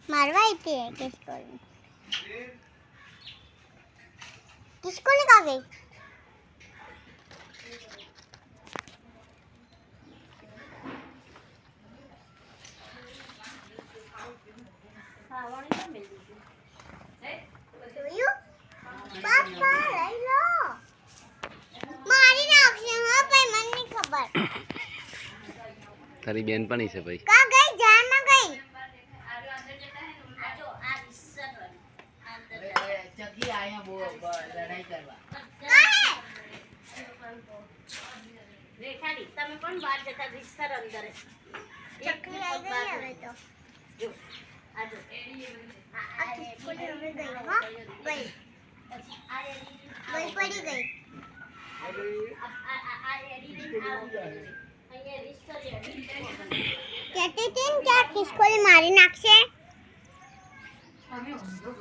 मारवा थी किसको लगा गई पापा लई लो मारी नाखशे हां भाई मन नहीं खबर तारी बहन पण है भाई का गई जान में गई चकी आया वो लड़ाई करवा રેખાડી તમે પણ બહાર જતા વિસ્તાર અંદર चकली आई गई હવે तो જો આ જો આ કિસકો હવે गई हां गई गई पड़ी गई આ એડી અહીંયા વિસ્તાર कहती थी क्या किसको मारी नाखशे